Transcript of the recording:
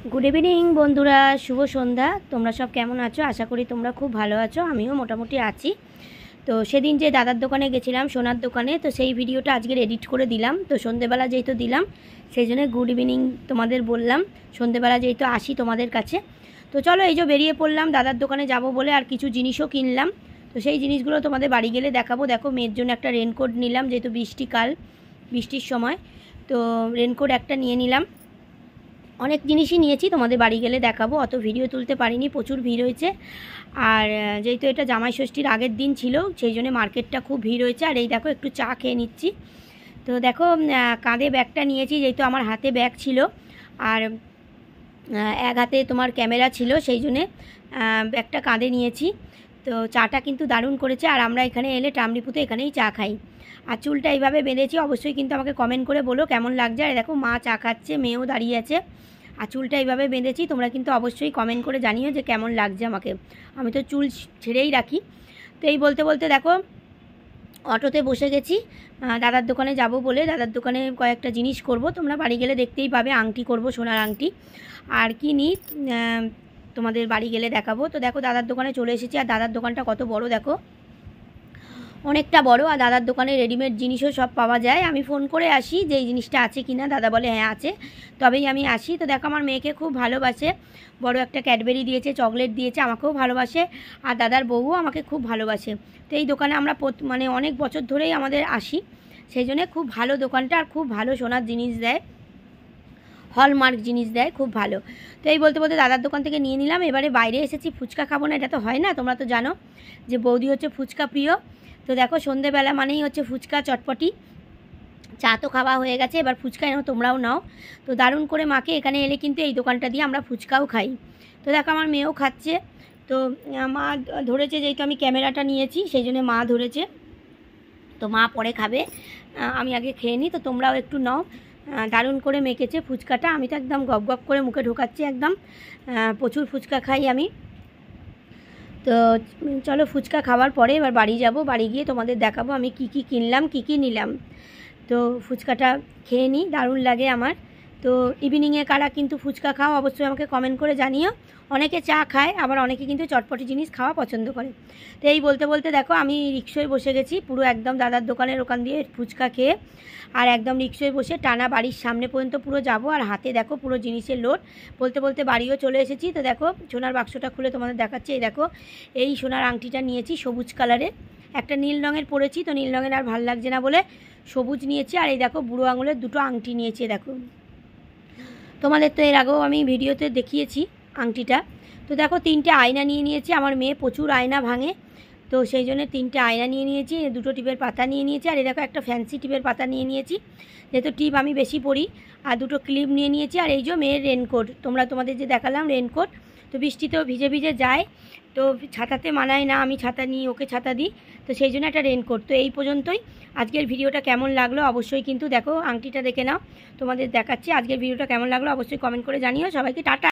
Good evening बंधुरा शुभ सन्ध्या। तुम्हारा सब केमन आछो? आशा करी तुम्हारा खूब भालो आछो। आमिओ मोटामुटी आछि। तो सेदिन जे दादार दोकाने गेছিলাম सोनार दोकाने, तो सेई भिडियोटा आजके एडिट करे दिलाम। तो सन्ध्येबेला जेहेतु दिलाम सेइजन्य गुड इवनिंग तोमादेर बोललाम। सन्ध्येबेला जेहेतु आसि तोमादेर काछे, तो चलो এই যে বেরিয়ে পড়লাম দাদার দোকানে যাব বলে। আর কিছু জিনিসও কিনলাম, তো সেই জিনিসগুলো তোমাদের বাড়ি গেলে দেখাবো। দেখো মেয়ের জন্য একটা রেনকোট নিলাম, যেহেতু বৃষ্টিকাল, বৃষ্টির সময়, তো রেনকোট একটা নিয়ে নিলাম। অনেক জিনিসই নিয়েছি, তোমাদের বাড়ি গেলে দেখাবো। অত ভিডিও তুলতে পারিনি, প্রচুর ভিড় হয়েছে। আর যেহেতু এটা জামাই ষষ্ঠীর আগের দিন ছিল, সেই জন্য মার্কেটটা খুব ভিড় হয়েছে। আর এই দেখো একটু চা খেয়ে নিচ্ছি। তো দেখো কাঁধে ব্যাগটা নিয়েছি, যেহেতু আমার হাতে ব্যাগ ছিল আর এক হাতে তোমার ক্যামেরা ছিল, সেই জন্যে ব্যাগটা কাঁধে নিয়েছি। তো চাটা কিন্তু দারুণ করেছে। আর আমরা এখানে এলে টামরিপুতে এখানেই চা খাই। আর চুলটা এইভাবে বেঁধেছি, অবশ্যই কিন্তু আমাকে কমেন্ট করে বলো কেমন লাগছে। আর দেখো মা চা খাচ্ছে, মেয়েও দাঁড়িয়ে আছে। আর চুলটা এইভাবে বেঁধেছি, তোমরা কিন্তু অবশ্যই কমেন্ট করে জানিও যে কেমন লাগছে আমাকে। আমি তো চুল ছেড়েই রাখি। তো এই বলতে বলতে দেখো অটোতে বসে গেছি দাদার দোকানে যাব বলে। দাদার দোকানে কয়েকটা জিনিস করব, তোমরা বাড়ি গেলে দেখতেই পাবে। আংটি করব, সোনার আংটি। আর কি নিই তোমাদের বাড়ি গেলে দেখাবো। তো দেখো দাদার দোকানে চলে এসেছি। আর দাদার দোকানটা কত বড় দেখো, অনেকটা বড়। আর দাদার দোকানে রেডিমেড জিনিসও সব পাওয়া যায়। আমি ফোন করে আসি যে এই জিনিসটা আছে কি না, দাদা বলে হ্যাঁ আছে, তবেই আমি আসি। তো দেখো আমার মেয়েকে খুব ভালোবাসে, বড় একটা ক্যাডবেরি দিয়েছে, চকলেট দিয়েছে, আমাকেও ভালোবাসে। আর দাদার বউও আমাকে খুব ভালোবাসে। তো এই দোকানে আমরা মানে অনেক বছর ধরেই আমাদের আসি, সেই জন্যে খুব ভালো দোকানটা। আর খুব ভালো সোনার জিনিস দেয়, হলমার্ক জিনিস দেয়, খুব ভালো। তো এই বলতে বলতে দাদার দোকান থেকে নিয়ে নিলাম। এবারে বাইরে এসেছি, ফুচকা খাবো না এটা তো হয় না, তোমরা তো জানো যে বৌদি হচ্ছে ফুচকা প্রিয়। তো দেখো সন্ধেবেলা মানেই হচ্ছে ফুচকা, চটপটি। চা তো খাওয়া হয়ে গেছে, এবার ফুচকা এনো, তোমরাও নাও। তো দারুণ করে মাকে এখানে এলে কিন্তু এই দোকানটা দিয়ে আমরা ফুচকাও খাই। তো দেখো আমার মেয়েও খাচ্ছে। তো মা ধরেছে, যেহেতু আমি ক্যামেরাটা নিয়েছি সেই জন্য মা ধরেছে। তো মা পরে খাবে, আমি আগে খেয়ে নিই। তো তোমরাও একটু নাও। দারুণ করে মেখেছে ফুচকাটা, আমি তো একদম গপ গপ করে মুখে ঢোকাচ্ছি একদম। প্রচুর ফুচকা খাই আমি। তো চলো ফুচকা খাওয়ার পরে এবার বাড়ি যাব। বাড়ি গিয়ে তোমাদের দেখাবো আমি কি কি কিনলাম, কি কি নিলাম। তো ফুচকাটা খেয়ে নিই, দারুণ লাগে আমার। তো ইভিনিংয়ে কারা কিন্তু ফুচকা খাও অবশ্যই আমাকে কমেন্ট করে জানিও। অনেকে চা খায়, আবার অনেকে কিন্তু চটপটি জিনিস খাওয়া পছন্দ করে। তো এই বলতে বলতে দেখো আমি রিক্সায় বসে গেছি, পুরো একদম দাদার দোকানের ওখান দিয়ে ফুচকা খেয়ে। আর একদম রিক্সায় বসে টানা বাড়ির সামনে পর্যন্ত পুরো যাব। আর হাতে দেখো পুরো জিনিসের লোড। বলতে বলতে বাড়িও চলে এসেছি। তো দেখো সোনার বাক্সটা খুলে তোমাদের দেখাচ্ছি। এই দেখো এই সোনার আংটিটা নিয়েছি সবুজ কালারের, একটা নীল রঙের পরেছি, তো নীল রঙের আর ভালো লাগছে না বলে সবুজ নিয়েছি। আর এই দেখো বুড়ো আঙুলের দুটো আংটি নিয়েছি। দেখো তোমাদের তো এর আগেও আমি ভিডিওতে দেখিয়েছি আংটিটা। তো দেখো তিনটে আয়না নিয়ে নিয়েছি, আমার মেয়ে প্রচুর আয়না ভাঙে, তো সেই জন্য তিনটে আয়না নিয়ে নিয়েছি। দুটো টিপের পাতা নিয়ে নিয়েছি। আর এই দেখো একটা ফ্যান্সি টিপের পাতা নিয়ে নিয়েছি, যেহেতু টিপ আমি বেশি পরি। আর দুটো ক্লিপ নিয়ে নিয়েছি। আর এই যে মেয়ের রেনকোট, তোমাদের যে দেখালাম রেনকোট, তো বৃষ্টিতেও ভিজে ভিজে যায়, তো ছাতাতে মানায় না, আমি ছাতা নিই, ওকে ছাতা দিই, তো সেই জন্য একটা রেনকোট। তো এই পর্যন্তই। আজকের ভিডিওটা কেমন লাগলো অবশ্যই কিন্তু দেখো আংটিটা দেখে নাও, তোমাদের দেখাচ্ছি। আজকের ভিডিওটা কেমন লাগলো অবশ্যই কমেন্ট করে জানিও। সবাইকে টাটা।